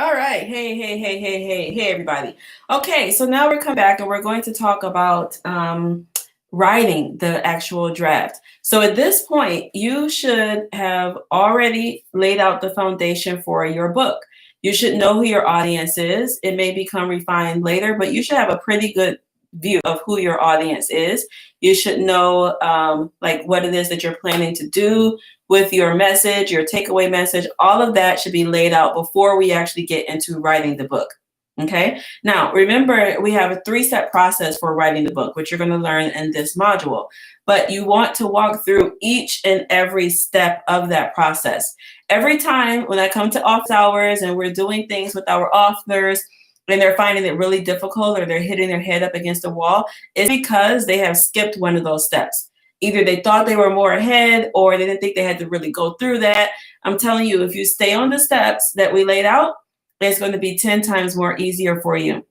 All right. Hey, everybody. Okay, so now we're coming back and we're going to talk about writing the actual draft. So at this point, you should have already laid out the foundation for your book. You should know who your audience is. It may become refined later, but you should have a pretty good view of who your audience is. You should know like what it is that you're planning to do with your message, your takeaway message. All of that should be laid out before we actually get into writing the book. Okay. Now, remember, we have a 3-step process for writing the book, which you're going to learn in this module. But you want to walk through each and every step of that process. Every time when I come to office hours and we're doing things with our authors, and they're finding it really difficult or they're hitting their head up against the wall, it's because they have skipped one of those steps. Either they thought they were more ahead or they didn't think they had to really go through that. I'm telling you, if you stay on the steps that we laid out, it's going to be 10 times more easier for you.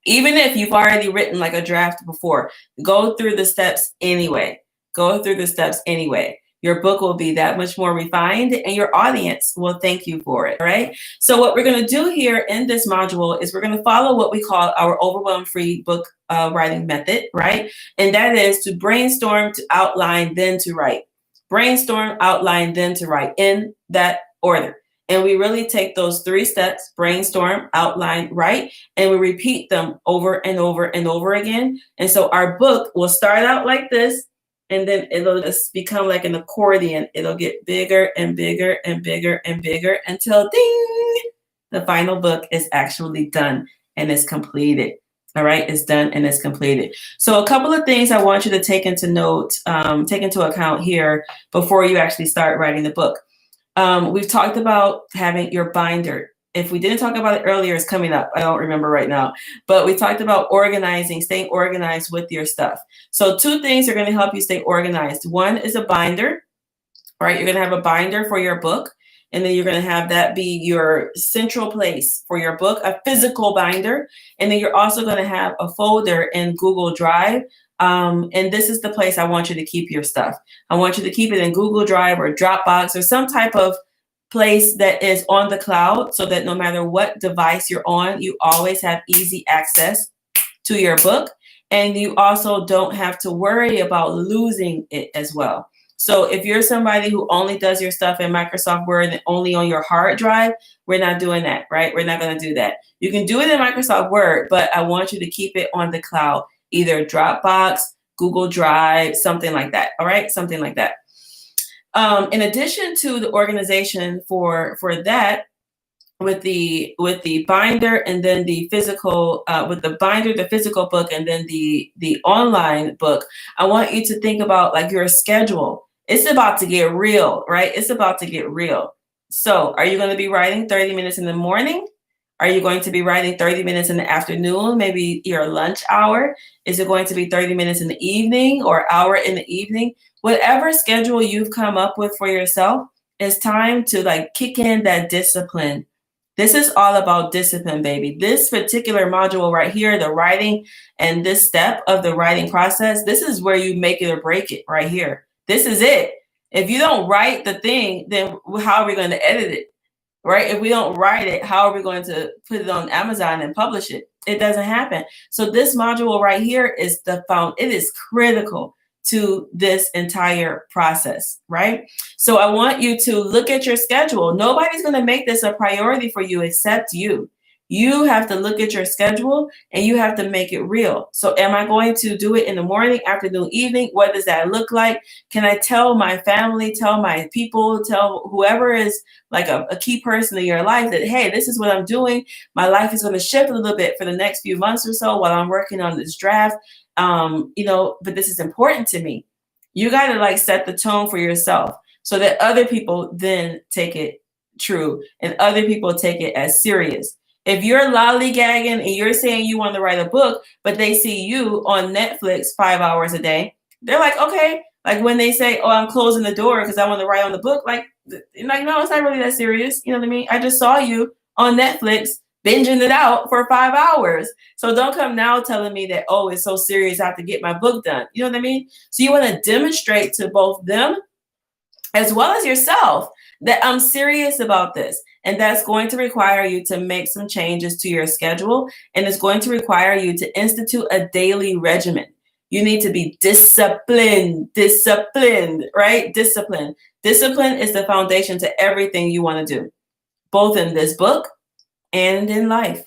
Even if you've already written like a draft before, go through the steps anyway. Go through the steps anyway. Your book will be that much more refined and your audience will thank you for it, all right? So what we're going to do here in this module is we're going to follow what we call our Overwhelm free book writing method, right? And that is to brainstorm, to outline, then to write. Brainstorm, outline, then to write in that order. And we really take those 3 steps, brainstorm, outline, write, and we repeat them over and over and over again. And so our book will start out like this, and then it'll just become like an accordion. It'll get bigger and bigger and bigger and bigger until ding, the final book is actually done and is completed. All right, it's done and it's completed. So a couple of things I want you to take into account here before you actually start writing the book. We've talked about having your binder. If we didn't talk about it earlier, it's coming up. I don't remember right now, but we talked about organizing, staying organized with your stuff. So 2 things are going to help you stay organized. One is a binder, right? You're going to have a binder for your book, and then you're going to have that be your central place for your book, a physical binder. And then you're also going to have a folder in Google Drive. And this is the place I want you to keep your stuff. I want you to keep it in Google Drive or Dropbox or some type of place that is on the cloud so that no matter what device you're on, you always have easy access to your book. And you also don't have to worry about losing it as well. So if you're somebody who only does your stuff in Microsoft Word and only on your hard drive, we're not doing that, right? We're not going to do that. You can do it in Microsoft Word, but I want you to keep it on the cloud, either Dropbox, Google Drive, something like that. All right, something like that. In addition to the organization for that, with the binder and then the physical, with the binder, the physical book, and then the online book, I want you to think about like your schedule. It's about to get real, right? It's about to get real. So are you going to be writing 30 minutes in the morning? Are you going to be writing 30 minutes in the afternoon, maybe your lunch hour? Is it going to be 30 minutes in the evening or hour in the evening? Whatever schedule you've come up with for yourself, it's time to like kick in that discipline. This is all about discipline, baby. This particular module right here, the writing and this step of the writing process, this is where you make it or break it right here. This is it. If you don't write the thing, then how are we going to edit it? Right? If we don't write it, how are we going to put it on Amazon and publish it? It doesn't happen. So this module right here is it is critical to this entire process, right? So I want you to look at your schedule. Nobody's going to make this a priority for you except you. You have to look at your schedule and you have to make it real. So am I going to do it in the morning, afternoon, evening? What does that look like? Can I tell my family, tell my people, tell whoever is like a key person in your life that, hey, this is what I'm doing. My life is going to shift a little bit for the next few months or so while I'm working on this draft. But this is important to me. You got to like set the tone for yourself so that other people then take it true and other people take it as serious. If you're lollygagging and you're saying you want to write a book, but they see you on Netflix 5 hours a day, they're like, okay. Like when they say, oh, I'm closing the door because I want to write on the book. Like, no, it's not really that serious. You know what I mean? I just saw you on Netflix binging it out for 5 hours. So don't come now telling me that, oh, it's so serious, I have to get my book done. You know what I mean? So you want to demonstrate to both them as well as yourself that I'm serious about this. And that's going to require you to make some changes to your schedule. And it's going to require you to institute a daily regimen. You need to be disciplined, right? Discipline. Discipline is the foundation to everything you want to do, both in this book and in life.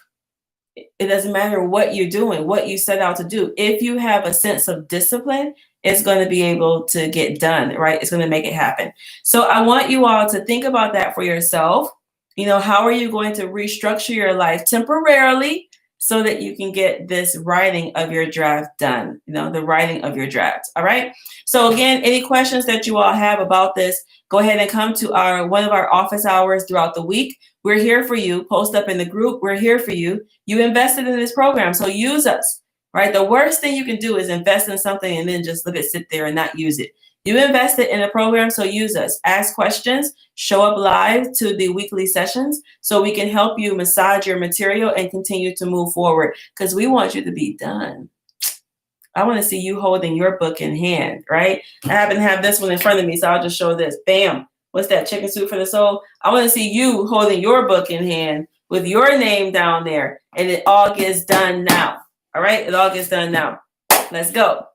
It doesn't matter what you're doing, what you set out to do. If you have a sense of discipline, it's going to be able to get done, right? It's going to make it happen. So I want you all to think about that for yourself. How are you going to restructure your life temporarily so that you can get this writing of your draft done, the writing of your draft. All right. So again, any questions that you all have about this, go ahead and come to one of our office hours throughout the week. We're here for you. Post up in the group. We're here for you. You invested in this program, so use us, right? The worst thing you can do is invest in something and then just sit there and not use it. You invested in a program, so use us. Ask questions, show up live to the weekly sessions so we can help you massage your material and continue to move forward, because we want you to be done. I want to see you holding your book in hand, right? I happen to have this one in front of me, so I'll just show this. Bam. What's that? Chicken soup for the soul? I want to see you holding your book in hand with your name down there, and it all gets done now. All right? It all gets done now. Let's go.